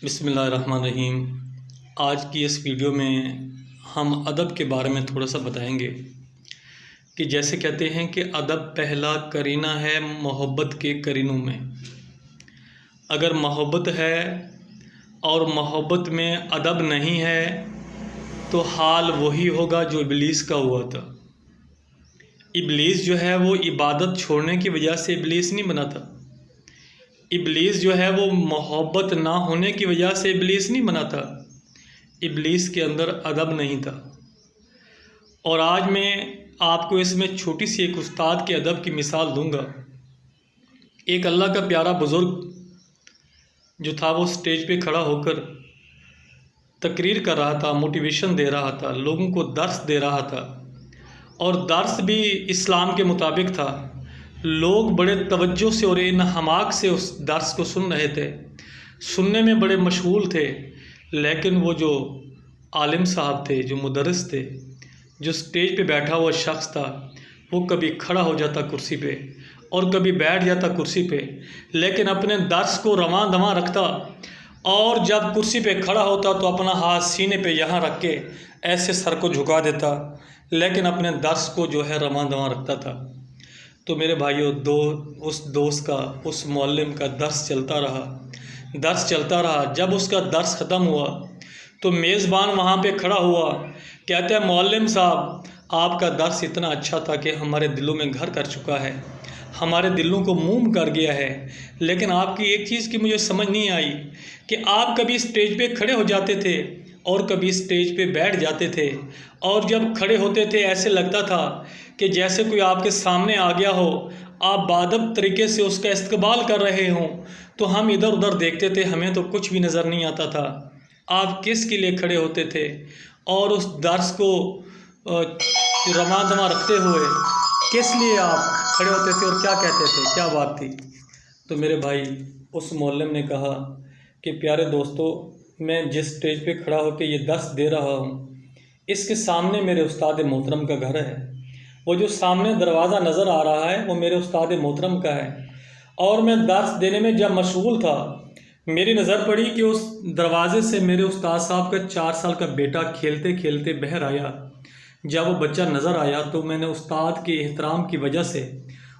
بسم اللہ الرحمن الرحیم۔ آج کی اس ویڈیو میں ہم ادب کے بارے میں تھوڑا سا بتائیں گے کہ جیسے کہتے ہیں کہ ادب پہلا قرینہ ہے محبت کے قرینوں میں۔ اگر محبت ہے اور محبت میں ادب نہیں ہے تو حال وہی ہوگا جو ابلیس کا ہوا تھا۔ ابلیس جو ہے وہ عبادت چھوڑنے کی وجہ سے ابلیس نہیں بنا تھا۔ ابلیس جو ہے وہ محبت نہ ہونے کی وجہ سے ابلیس نہیں بنا تھا۔ ابلیس کے اندر ادب نہیں تھا۔ اور آج میں آپ کو اس میں چھوٹی سی ایک استاد کے ادب کی مثال دوں گا۔ ایک اللہ کا پیارا بزرگ جو تھا وہ سٹیج پہ کھڑا ہو کر تقریر کر رہا تھا، موٹیویشن دے رہا تھا، لوگوں کو درس دے رہا تھا، اور درس بھی اسلام کے مطابق تھا۔ لوگ بڑے توجہ سے اور انہماک سے اس درس کو سن رہے تھے، سننے میں بڑے مشغول تھے۔ لیکن وہ جو عالم صاحب تھے، جو مدرس تھے، جو سٹیج پہ بیٹھا ہوا شخص تھا، وہ کبھی کھڑا ہو جاتا کرسی پہ اور کبھی بیٹھ جاتا کرسی پہ، لیکن اپنے درس کو رواں دواں رکھتا، اور جب کرسی پہ کھڑا ہوتا تو اپنا ہاتھ سینے پہ یہاں رکھ کے ایسے سر کو جھکا دیتا، لیکن اپنے درس کو جو ہے رواں دواں رکھتا تھا۔ تو میرے بھائیوں، اس دوست کا، اس معلم کا درس چلتا رہا۔ جب اس کا درس ختم ہوا تو میزبان وہاں پہ کھڑا ہوا، کہتے ہیں معلم صاحب آپ کا درس اتنا اچھا تھا کہ ہمارے دلوں میں گھر کر چکا ہے، ہمارے دلوں کو موم کر گیا ہے، لیکن آپ کی ایک چیز کی مجھے سمجھ نہیں آئی کہ آپ کبھی سٹیج پہ کھڑے ہو جاتے تھے اور کبھی سٹیج پہ بیٹھ جاتے تھے، اور جب کھڑے ہوتے تھے ایسے لگتا تھا کہ جیسے کوئی آپ کے سامنے آ گیا ہو، آپ بادب طریقے سے اس کا استقبال کر رہے ہوں، تو ہم ادھر ادھر دیکھتے تھے، ہمیں تو کچھ بھی نظر نہیں آتا تھا۔ آپ کس کے لیے کھڑے ہوتے تھے اور اس درس کو رواں دواں رکھتے ہوئے کس لیے آپ کھڑے ہوتے تھے اور کیا کہتے تھے، کیا بات تھی؟ تو میرے بھائی، اس معلم نے کہا کہ پیارے دوستو، میں جس سٹیج پہ کھڑا ہو کے یہ درس دے رہا ہوں، اس کے سامنے میرے استاد محترم کا گھر ہے۔ وہ جو سامنے دروازہ نظر آ رہا ہے وہ میرے استاد محترم کا ہے، اور میں درس دینے میں جب مشغول تھا، میری نظر پڑی کہ اس دروازے سے میرے استاد صاحب کا 4 سال کا بیٹا کھیلتے کھیلتے باہر آیا۔ جب وہ بچہ نظر آیا تو میں نے استاد کے احترام کی وجہ سے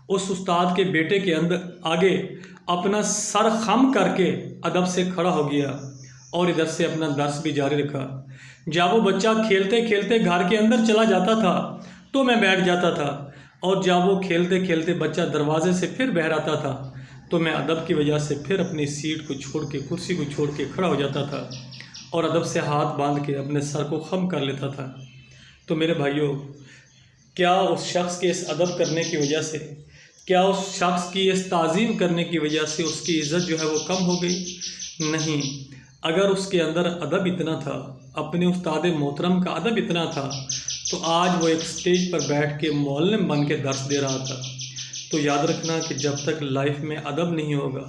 اس استاد کے بیٹے کے آگے اپنا سر خم کر کے ادب سے کھڑا ہو گیا، اور ادھر سے اپنا درس بھی جاری رکھا۔ جب وہ بچہ کھیلتے کھیلتے گھر کے اندر چلا جاتا تھا تو میں بیٹھ جاتا تھا، اور جب وہ کھیلتے کھیلتے بچہ دروازے سے پھر باہر آتا تھا تو میں ادب کی وجہ سے پھر اپنی سیٹ کو چھوڑ کے، کرسی کو چھوڑ کے کھڑا ہو جاتا تھا، اور ادب سے ہاتھ باندھ کے اپنے سر کو خم کر لیتا تھا۔ تو میرے بھائیوں، کیا اس شخص کے اس ادب کرنے کی وجہ سے، کیا اس شخص کی اس تعظیم کرنے کی وجہ سے اس کی عزت جو ہے وہ کم ہو گئی؟ نہیں۔ اگر اس کے اندر ادب اتنا تھا، اپنے استاد محترم کا ادب اتنا تھا، تو آج وہ ایک سٹیج پر بیٹھ کے معلم بن کے درس دے رہا تھا۔ تو یاد رکھنا کہ جب تک لائف میں ادب نہیں ہوگا،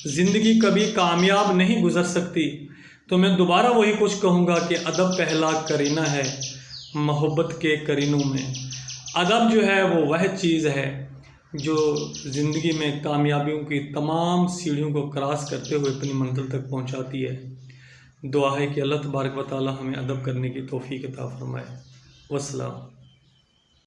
زندگی کبھی کامیاب نہیں گزر سکتی۔ تو میں دوبارہ وہی کچھ کہوں گا کہ ادب پہلا قرینہ ہے محبت کے قرینوں میں۔ ادب جو ہے وہ چیز ہے جو زندگی میں کامیابیوں کی تمام سیڑھیوں کو کراس کرتے ہوئے اپنی منزل تک پہنچاتی ہے۔ دعا ہے کہ اللہ تبارک و تعالی ہمیں ادب کرنے کی توفیق عطا فرمائے۔ والسلام۔